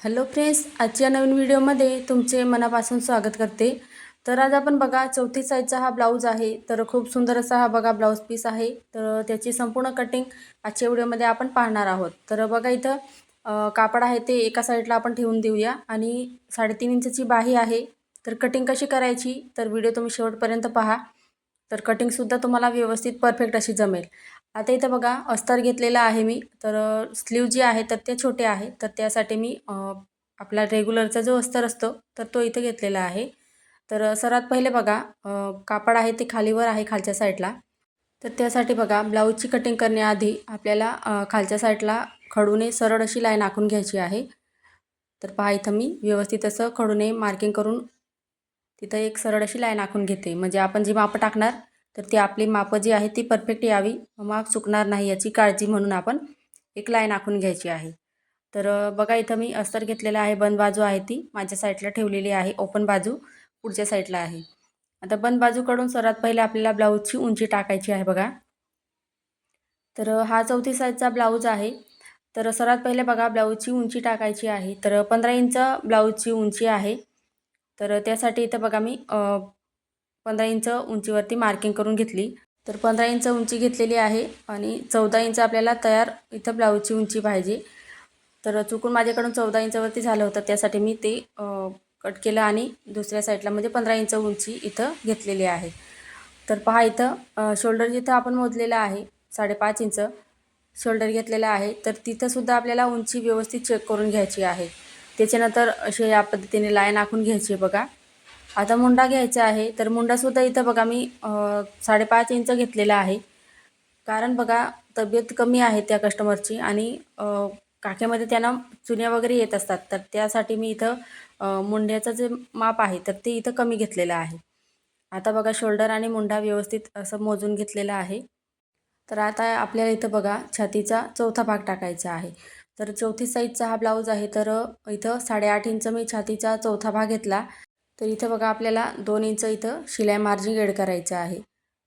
Hello friends, आजच्या नवीन व्हिडिओमध्ये तुमचे मनापासून स्वागत करते. तर आज आपण बघा 34 साईजचा हा ब्लाऊज आहे. तर खूप सुंदर असा हा बघा ब्लाऊज पीस आहे. तर त्याची संपूर्ण कटिंग आजच्या व्हिडिओमध्ये आपण पाहणार आहोत. तर बघा इथं कापड आहे ते एका साईडला आपण ठेवून देऊया आणि 3.5 इंचची बाही आहे. तर कटिंग कशी करायची तर व्हिडिओ तुम्ही शेवटपर्यंत पहा. तर कटिंगसुद्धा तुम्हाला व्यवस्थित परफेक्ट अशी जमेल. आता इथं बघा अस्तर घेतलेला आहे मी. तर स्लीव जी आहे तर ते छोटे आहे. तर त्यासाठी मी आपला रेग्युलरचा जो अस्तर असतो तर तो इथे घेतलेला आहे. तर सर्वात पहिले बघा कापड आहे ते खालीवर आहे खालच्या साईडला. तर त्यासाठी बघा ब्लाऊजची कटिंग करण्याआधी आपल्याला खालच्या साईडला खडूने सरळ अशी लाईन आखून घ्यायची आहे. तर पहा इथं मी व्यवस्थित असं खडूने मार्किंग करून तिथं एक सरळ अशी लाईन आखून घेते. म्हणजे आपण जी मापं टाकणार तर ती आपली मापं जी आहे ती परफेक्ट यावी, माप चुकणार नाही याची काळजी म्हणून आपण एक लाईन आखून घ्यायची आहे. तर बघा इथं मी अस्तर घेतलेलं आहे. बंद बाजू आहे ती माझ्या साईडला ठेवलेली आहे. ओपन बाजू पुढच्या साईडला आहे. आता बंद बाजूकडून सर्वात पहिले आपल्याला ब्लाऊजची उंची टाकायची आहे बघा. तर हा 34 साईजचा ब्लाऊज आहे. तर सर्वात पहिले बघा ब्लाऊजची उंची टाकायची आहे. तर 15 इंच ब्लाऊजची उंची आहे. तर त्यासाठी इथं बघा मी 15 इंच उंचीवरती मार्किंग करून घेतली. तर 15 इंच उंची घेतलेली आहे आणि 14 इंच आपल्याला तयार इथं ब्लाऊजची उंची पाहिजे. तर चुकून माझ्याकडून 14 इंचावरती झालं होतं, त्यासाठी मी ते कट केलं आणि दुसऱ्या साईडला म्हणजे 15 इंच उंची इथं घेतलेली आहे. तर पहा इथं शोल्डर जिथं आपण मोजलेलं आहे 5.5 इंच शोल्डर घेतलेलं आहे. तर तिथंसुद्धा आपल्याला उंची व्यवस्थित चेक करून घ्यायची आहे. त्याच्यानंतर असे या पद्धतीने लाईन आखून घ्यायची बघा. आता मुंडा घ्यायचा आहे. तर मुंडासुद्धा इथं बघा मी 5.5 इंच घेतलेला आहे. कारण बघा तब्येत कमी आहे त्या कस्टमरची आणि काखेमध्ये त्यांना चुन्या वगैरे येत असतात. तर त्यासाठी मी इथं मुंड्याचं जे माप आहे तर ते इथं कमी घेतलेलं आहे. आता बघा शोल्डर आणि मुंडा व्यवस्थित असं मोजून घेतलेला आहे. तर आता आपल्याला इथं बघा छातीचा चौथा भाग टाकायचा आहे. तर 34 साईजचा हा ब्लाऊज आहे. तर इथं 8.5 इंच मी छातीचा चौथा भाग घेतला. तर इथं बघा आपल्याला 2 इंच इथं शिलाई मार्जिन एड करायचं आहे.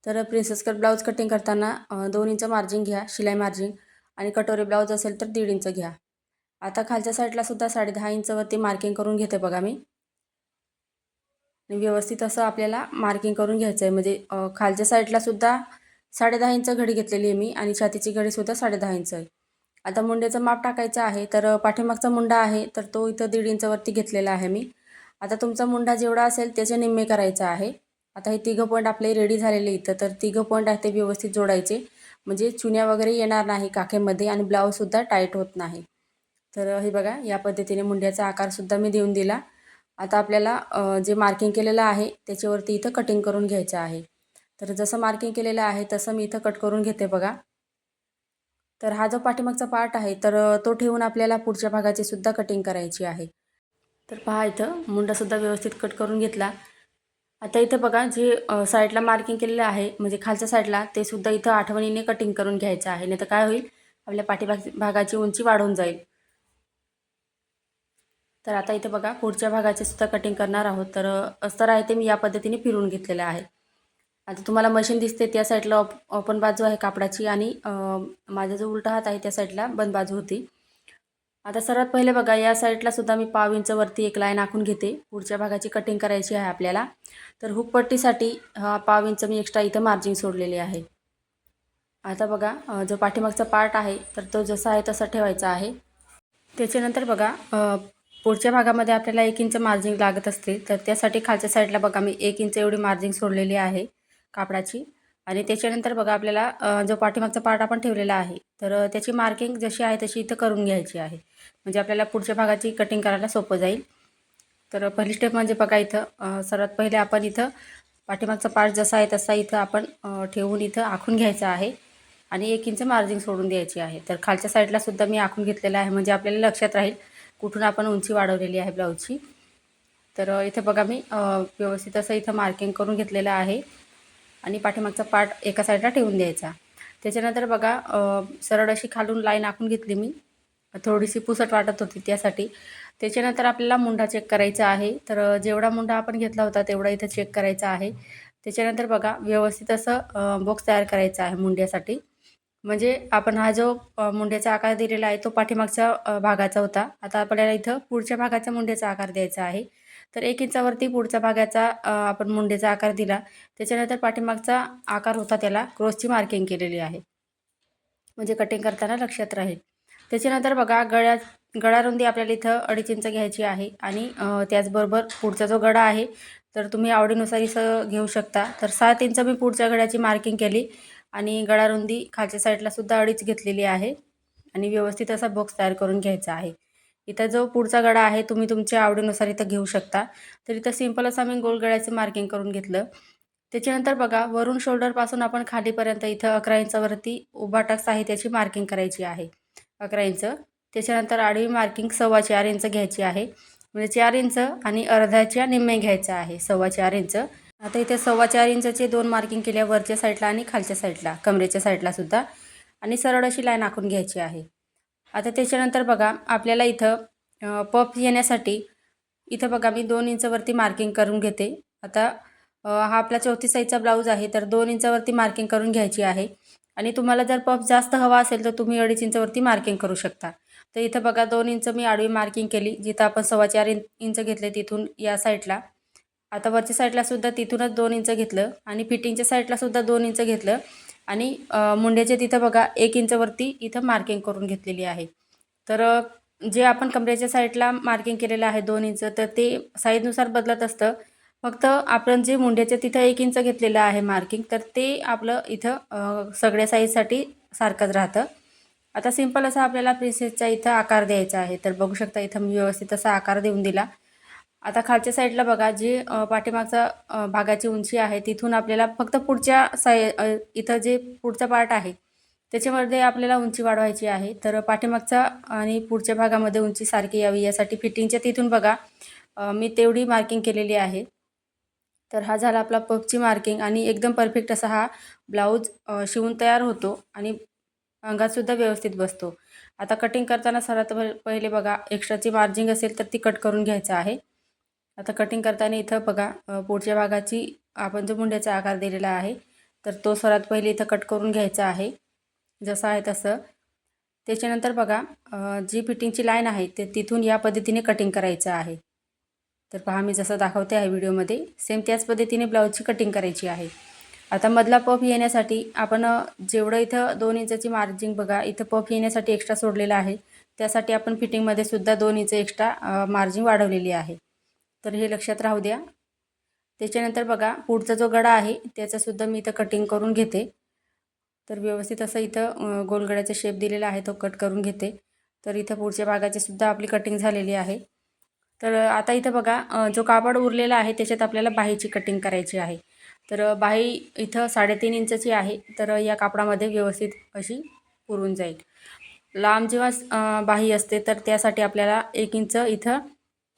तर प्रिन्सेस कट ब्लाऊज कटिंग करताना 2 इंच मार्जिन घ्या शिलाई मार्जिन आणि कटोरी ब्लाऊज असेल तर 1.5 इंच घ्या. आता खालच्या साईडला सुद्धा 10.5 इंचवरती मार्किंग करून घेते बघा मी. आणि व्यवस्थित असं आपल्याला मार्किंग करून घ्यायचं आहे. म्हणजे खालच्या साईडला सुद्धा 10.5 इंच घडी घेतलेली आहे मी आणि छातीची घडीसुद्धा 10.5 इंच आहे. आता मुंड्याचं माप टाकायचं आहे. तर पाठीमागचा मुंडा आहे तर तो इथं 1.5 इंचवरती घेतलेला आहे मी. आता तुमचा मुंडा जेवढा असेल त्याचे निम्मे करायचा आहे. आता हे तिघं पॉईंट आपले रेडी झालेले इथं. तर तिघं पॉईंट आहे ते व्यवस्थित जोडायचे. म्हणजे चुन्या वगैरे येणार नाही काखेमध्ये आणि ब्लाऊजसुद्धा टाईट होत नाही. तर हे बघा या पद्धतीने मुंड्याचा आकारसुद्धा मी देऊन दिला. आता आपल्याला जे मार्किंग केलेलं आहे त्याच्यावरती इथं कटिंग करून घ्यायचं आहे. तर जसं मार्किंग केलेलं आहे तसं मी इथं कट करून घेते बघा. तर हा जो पाठीमागचा पार्ट आहे तर तो ठेवून आपल्याला पुढच्या भागाची सुद्धा कटिंग करायची आहे. तर पहा इथं मुंडासुद्धा व्यवस्थित कट करून घेतला. आता इथं बघा जे साईडला मार्किंग केलेलं आहे म्हणजे खालच्या साईडला ते सुद्धा इथं आठवणीने कटिंग करून घ्यायचं आहे. नाही तर काय होईल आपल्या भागाची उंची वाढून जाईल. तर आता इथे बघा पुढच्या भागाचे सुद्धा कटिंग करणार आहोत. तर अस्तर आहे ते मी या पद्धतीने फिरवून घेतलेलं आहे. आता तुम्हाला मशीन दिसते त्या साईडला ओपन बाजू आहे कापडाची आणि माझा जो उलटा हात आहे त्या साईडला बंद बाजू होती. आता सर्वात पहिले बघा या साईडला सुद्धा मी 1/2 इंचवरती एक लाईन आखून घेते. पुढच्या भागाची कटिंग करायची आहे आपल्याला. तर हुक पट्टीसाठी 1/2 इंच मी एक्स्ट्रा इथं मार्जिन सोडलेले आहे. आता बघा जो पाठीमागचा पार्ट आहे तर तो जसा आहे तसा ठेवायचा आहे. त्याच्यानंतर बघा पुढच्या भागामध्ये आपल्याला 1 इंच मार्जिन लागत असते. तर त्यासाठी खालच्या साईडला बघा मी 1 इंच एवढी मार्जिन सोडलेली आहे कापडाची. आणि त्याच्यानंतर बघा आपल्याला जो पाठीमागचा पार्ट आपण ठेवलेला आहे तर त्याची मार्किंग जशी आहे तशी इथं करून घ्यायची आहे. म्हणजे आपल्याला पुढच्या भागाची कटिंग करायला सोपं जाईल. तर पहिली स्टेप म्हणजे बघा इथं सर्वात पहिले आपण इथं पाठीमागचा पार्ट जसा आहे तसा इथं आपण ठेवून इथं आखून घ्यायचा आहे. आणि 1 इंच मार्जिन सोडून द्यायची आहे. तर खालच्या साईडला सुद्धा मी आखून घेतलेलं आहे म्हणजे आपल्याला लक्षात राहील कुठून आपण उंची वाढवलेली आहे ब्लाऊजची. तर इथं बघा मी व्यवस्थित असं इथं मार्किंग करून घेतलेलं आहे आणि पाठीमागचा पार्ट एका साईडला ठेवून द्यायचा. त्याच्यानंतर बघा सरळ अशी खालून लाईन आखून घेतली मी. थोडीशी पुसट वाटत होती त्यासाठी. त्याच्यानंतर आपल्याला मुंडा चेक करायचा आहे. तर जेवढा मुंडा आपण घेतला होता तेवढा इथं चेक करायचा आहे. त्याच्यानंतर बघा व्यवस्थित असं बॉक्स तयार करायचा आहे मुंड्यासाठी. म्हणजे आपण हा जो मुंड्याचा आकार दिलेला आहे तो पाठीमागच्या भागाचा होता. आता आपल्याला इथं पुढच्या भागाचा मुंड्याचा आकार द्यायचा आहे. तर 1 इंचावरती पुढच्या भागाचा आपण मुंड्याचा आकार दिला. त्याच्यानंतर पाठीमागचा आकार होता त्याला क्रॉसची मार्किंग केलेली आहे. म्हणजे कटिंग करताना लक्षात राहील. त्याच्यानंतर बघा गळा रुंदी आपल्याला इथं 2.5 इंच घ्यायची आहे आणि त्याचबरोबर पुढचा जो गळा आहे तर तुम्ही आवडीनुसार इथं घेऊ शकता. तर 7 इंच मी पुढच्या गळ्याची मार्किंग केली आणि गळा रुंदी खालच्या साईडला सुद्धा 2.5 घेतलेली आहे आणि व्यवस्थित असा बॉक्स तयार करून घ्यायचा आहे. इथं जो पुढचा गळा आहे तुम्ही तुमच्या आवडीनुसार इथं घेऊ शकता. तर इथं सिंपल असं आम्ही गोल गळ्याचं मार्किंग करून घेतलं. त्याच्यानंतर बघा वरून शोल्डरपासून आपण खालीपर्यंत इथं 11 इंचावरती उभा टक्स आहे त्याची मार्किंग करायची आहे 11 इंच. त्याच्यानंतर आडवी मार्किंग 4.25 इंच घ्यायची आहे. म्हणजे 4 इंच आणि अर्ध्याच्या निम्मे घ्यायचं आहे 4.25 इंच. आता इथे 4.25 इंचचे 2 मार्किंग केल्या वरच्या साईडला आणि खालच्या साईडला कमरेच्या साईडला सुद्धा आणि सरळ अशी लाईन आखून घ्यायची आहे. आता त्याच्यानंतर बघा आपल्याला इथं पफ येण्यासाठी इथं बघा मी 2 इंचवरती मार्किंग करून घेते. आता हा आपला 34 साईजचा ब्लाऊज आहे तर 2 इंचावरती मार्किंग करून घ्यायची आहे आणि तुम्हाला जर पफ जास्त हवा असेल तर तुम्ही 2.5 इंचावरती मार्किंग करू शकता. तर इथं बघा 2 इंच मी आडवी मार्किंग केली जिथं आपण 4.25 इंच घेतले तिथून या साईडला. आता वरच्या साईडला सुद्धा तिथूनच 2 इंच घेतलं आणि फिटिंगच्या साईडला सुद्धा 2 इंच घेतलं आणि मुंड्याच्या तिथं बघा 1 इंचवरती इथं मार्किंग करून घेतलेली आहे. तर जे आपण कमरेच्या साईडला मार्किंग केलेलं आहे 2 इंच तर ते साईजनुसार बदलत असतं. फक्त आपण जे मुंड्याच्या तिथं 1 इंच घेतलेलं आहे मार्किंग तर ते आपलं इथं सगळ्या साईजसाठी सारखंच राहतं. आता सिंपल असा आपल्याला प्रिन्सेसचा इथं आकार द्यायचा आहे. तर बघू शकता इथं मी व्यवस्थित असा आकार देऊन दिला. आता खालच्या साईडला बघा जे पाठीमागचा भागाची उंची आहे तिथून आपल्याला फक्त पुढच्या इथं जे पुढचा पार्ट आहे त्याच्यामध्ये आपल्याला उंची वाढवायची आहे. तर पाठीमागचा आणि पुढच्या भागामध्ये उंची सारखी यावी यासाठी फिटिंगच्या तिथून बघा मी तेवढी मार्किंग केलेली आहे. तर हा झाला आपला पफची मार्किंग आणि एकदम परफेक्ट असा हा ब्लाऊज शिवून तयार होतो आणि अंगातसुद्धा व्यवस्थित बसतो. आता कटिंग करताना सर्वात पहिले बघा एक्स्ट्राची मार्जिंग असेल तर ती कट करून घ्यायचं आहे. आता कटिंग करताना इथं बघा पुढच्या भागाची आपण जो मुंड्याचा आकार दिलेला आहे तर तो सर्वात पहिले इथं कट करून घ्यायचा आहे जसं आहे तसं. त्याच्यानंतर बघा जी फिटिंगची लाईन आहे ते तिथून या पद्धतीने कटिंग करायचं आहे. तर पहा मी जसं दाखवते आहे व्हिडिओमध्ये सेम त्याच पद्धतीने ब्लाऊजची कटिंग करायची आहे. आता मधला पफ येण्यासाठी आपण जेवढं इथं 2 इंचाची मार्जिंग बघा इथं पफ येण्यासाठी एक्स्ट्रा सोडलेलं आहे त्यासाठी आपण फिटिंगमध्ये सुद्धा 2 इंच एक्स्ट्रा मार्जिंग वाढवलेली आहे. तर हे लक्षात राहू द्या. त्याच्यानंतर बघा पुढचा जो गळा आहे त्याचासुद्धा मी इथं कटिंग करून घेते. तर व्यवस्थित असं इथं गोलगड्याचा शेप दिलेला आहे तो कट करून घेते. तर इथं पुढच्या भागाची सुद्धा आपली कटिंग झालेली आहे. तर आता इथं बघा जो कापड उरलेला आहे त्याच्यात आपल्याला बाहीची कटिंग करायची आहे. तर बाही इथं 3.5 इंचची आहे तर या कापडामध्ये व्यवस्थित अशी पुरून जाईल. लांब जेव्हा बाही असते तर त्यासाठी आपल्याला 1 इंच इथं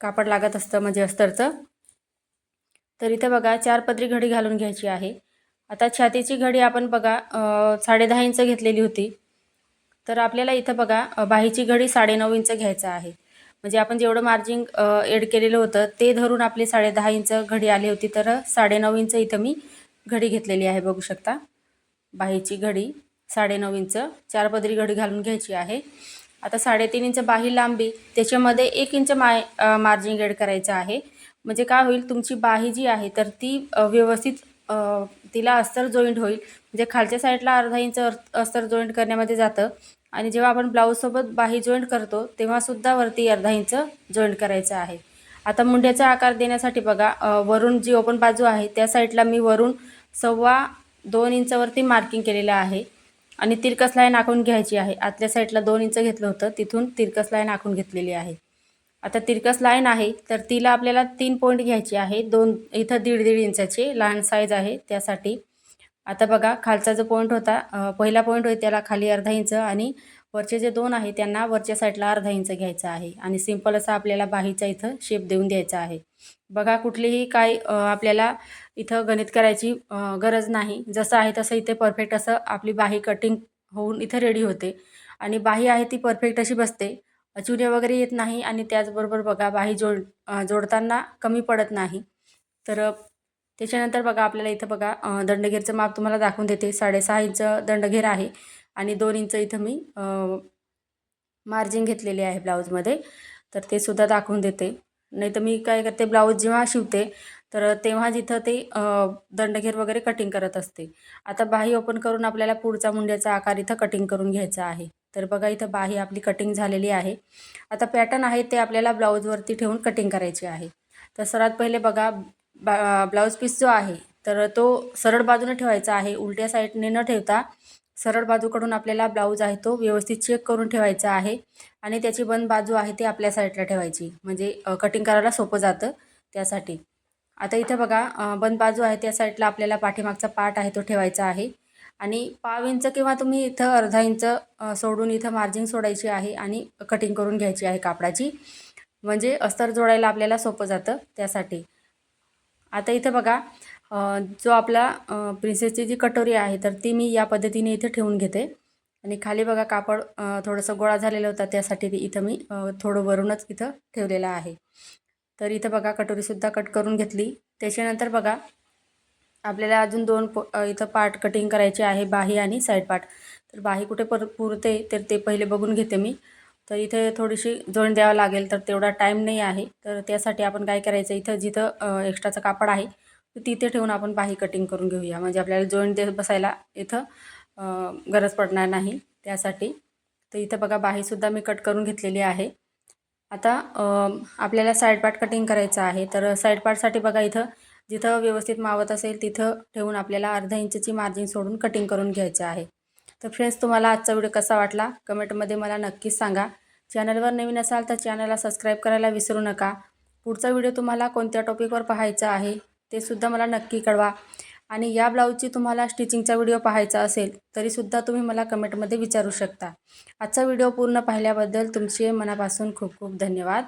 कापड लागत असतं म्हणजे अस्तरचं. तर इथं बघा 4 पदरी घडी घालून घ्यायची आहे. आता छातीची घडी आपण बघा 10.5 इंच घेतलेली होती. तर आपल्याला इथं बघा बाहीची घडी 9.5 इंच घ्यायचं आहे. म्हणजे आपण जेवढं मार्जिंग एड केलेलं होतं ते धरून आपली 10.5 इंच घडी आली होती. तर 9.5 इंच इथं मी घडी घेतलेली आहे बघू शकता. बाहीची घडी 9.5 इंच 4 पदरी घडी घालून घ्यायची आहे. आता 3.5 इंच बाही लांबी त्याच्यामध्ये 1 इंच मार्जिंग एड करायचं आहे. म्हणजे काय होईल तुमची बाही जी आहे तर ती व्यवस्थित तिला अस्तर जॉईंट होईल. म्हणजे खालच्या साईडला अर्धा इंच अस्तर जॉईंट करण्यामध्ये जातं आणि जेव्हा आपण ब्लाऊजसोबत बाही जॉईंट करतो तेव्हासुद्धा वरती अर्धा इंच जॉईंट करायचं आहे. आता मुंड्याचा आकार देण्यासाठी बघा वरून जी ओपन बाजू आहे त्या साईडला मी वरून 2.25 इंचावरती मार्किंग केलेलं आहे आणि तिरकस लाईन आखून घ्यायची आहे. आतल्या साईडला 2 इंच घेतलं होतं तिथून तिरकस लाईन आखून घेतलेली आहे. आता तिरकस लाईन आहे तर तिला आपल्याला 3 पॉईंट घ्यायचे आहे. इथं 1.5 इंचाचे लहान साईज आहे त्यासाठी. आता बघा खालचा जो पॉईंट होता पहिला पॉईंट होता त्याला खाली अर्धा इंच आणि वरचे जे 2 आहे त्यांना वरच्या साईडला अर्धा इंच घ्यायचा आहे आणि सिंपल असा आपल्याला बाहीचा इथं शेप देऊन द्यायचा आहे. बघा कुठलीही काय आपल्याला इथं गणित करायची गरज नाही. जसं आहे तसं इथे परफेक्ट असं आपली बाही कटिंग होऊन इथं रेडी होते आणि बाही आहे ती परफेक्ट अशी बसते. चुन्या वगैरे येत नाही आणि त्याचबरोबर बघा बाही जोडताना कमी पडत नाही. तर त्याच्यानंतर बघा आपल्याला इथं बघा दंडघेरचं माप तुम्हाला दाखवून देते. 6.5 इंच दंडघेर आहे आणि 2 इंच इथं मी मार्जिन घेतलेली आहे ब्लाऊजमध्ये, तर ते सुद्धा दाखवून देते. नाही तर मी काय करते, ब्लाऊज जेव्हा शिवते तर तेव्हा जिथं ते दंडघेर वगैरे कटिंग करत असते. आता बाही ओपन करून आपल्याला पुढचा मुंड्याचा आकार इथं कटिंग करून घ्यायचा आहे. तर बघा इथं बाही आपली कटिंग झालेली आहे. आता पॅटर्न आहे ते आपल्याला ब्लाऊजवरती ठेवून कटिंग करायचे आहे. तर सर्वात पहिले बघा, ब्लाऊज पीस जो आहे तर तो सरळ बाजूने ठेवायचा आहे, उलट्या साईडने न ठेवता सरळ बाजूकडून आपल्याला ब्लाऊज आहे तो व्यवस्थित चेक करून ठेवायचा आहे आणि त्याची बंद बाजू आहे ती आपल्या साईडला ठेवायची, म्हणजे कटिंग करायला सोपं जातं त्यासाठी. आता इथं बघा, बंद बाजू आहे त्या साईडला आपल्याला पाठीमागचा पार्ट आहे तो ठेवायचा आहे आणि पाव इंच किंवा तुम्ही इथं अर्धा इंच सोडून इथं मार्जिन सोडायची आहे आणि कटिंग करून घ्यायची आहे कापडाची, म्हणजे अस्तर जोडायला आपल्याला सोपं जातं त्यासाठी. आता इथं बघा, जो आपला प्रिन्सेसची जी कटोरी आहे तर ती मी या पद्धतीने इथे ठेवून घेते आणि खाली बघा कापड थोडंसं गोळा झालेलं होता, त्यासाठी इथं मी थोडं वरूनच इथं ठेवलेलं आहे. तर इथं बघा कटोरीसुद्धा कट करून घेतली. त्याच्यानंतर बघा आपल्याला अजून 2 इथं पार्ट कटिंग करायचे आहे, बाही आणि साईड पार्ट. तर बाही कुठे पुरते तर ते पहिले बघून घेते मी. तर इथे थोडीशी जोड द्यावं लागेल, तर तेवढा टाईम नाही आहे. तर त्यासाठी आपण काय करायचं, इथं जिथं एक्स्ट्राचं कापड आहे तर तिथे ठेवून आपण बाही कटिंग करून घेऊया, म्हणजे आपल्याला जॉईंट देत बसायला इथं गरज पडणार नाही त्यासाठी. तर इथं बघा बाहीसुद्धा मी कट करून घेतलेली आहे. आता आपल्याला साईड पार्ट कटिंग करायचं आहे. तर साईड पार्टसाठी बघा इथं जिथं व्यवस्थित मावत असेल तिथं ठेवून आपल्याला अर्धा इंचची मार्जिन सोडून कटिंग करून घ्यायचं आहे. तर फ्रेंड्स, तुम्हाला आजचा व्हिडिओ कसा वाटला कमेंटमध्ये मला नक्कीच सांगा. चॅनलवर नवीन असाल तर चॅनलला सबस्क्राईब करायला विसरू नका. पुढचा व्हिडिओ तुम्हाला कोणत्या टॉपिकवर पाहायचा आहे ते सुद्धा मला नक्की कळवा. आणि या ब्लाऊजची तुम्हाला स्टिचिंगचा व्हिडिओ पाहायचा असेल तरीसुद्धा तुम्ही मला कमेंटमध्ये विचारू शकता. आजचा व्हिडिओ पूर्ण पाहिल्याबद्दल तुमचे मनापासून खूप खूप धन्यवाद.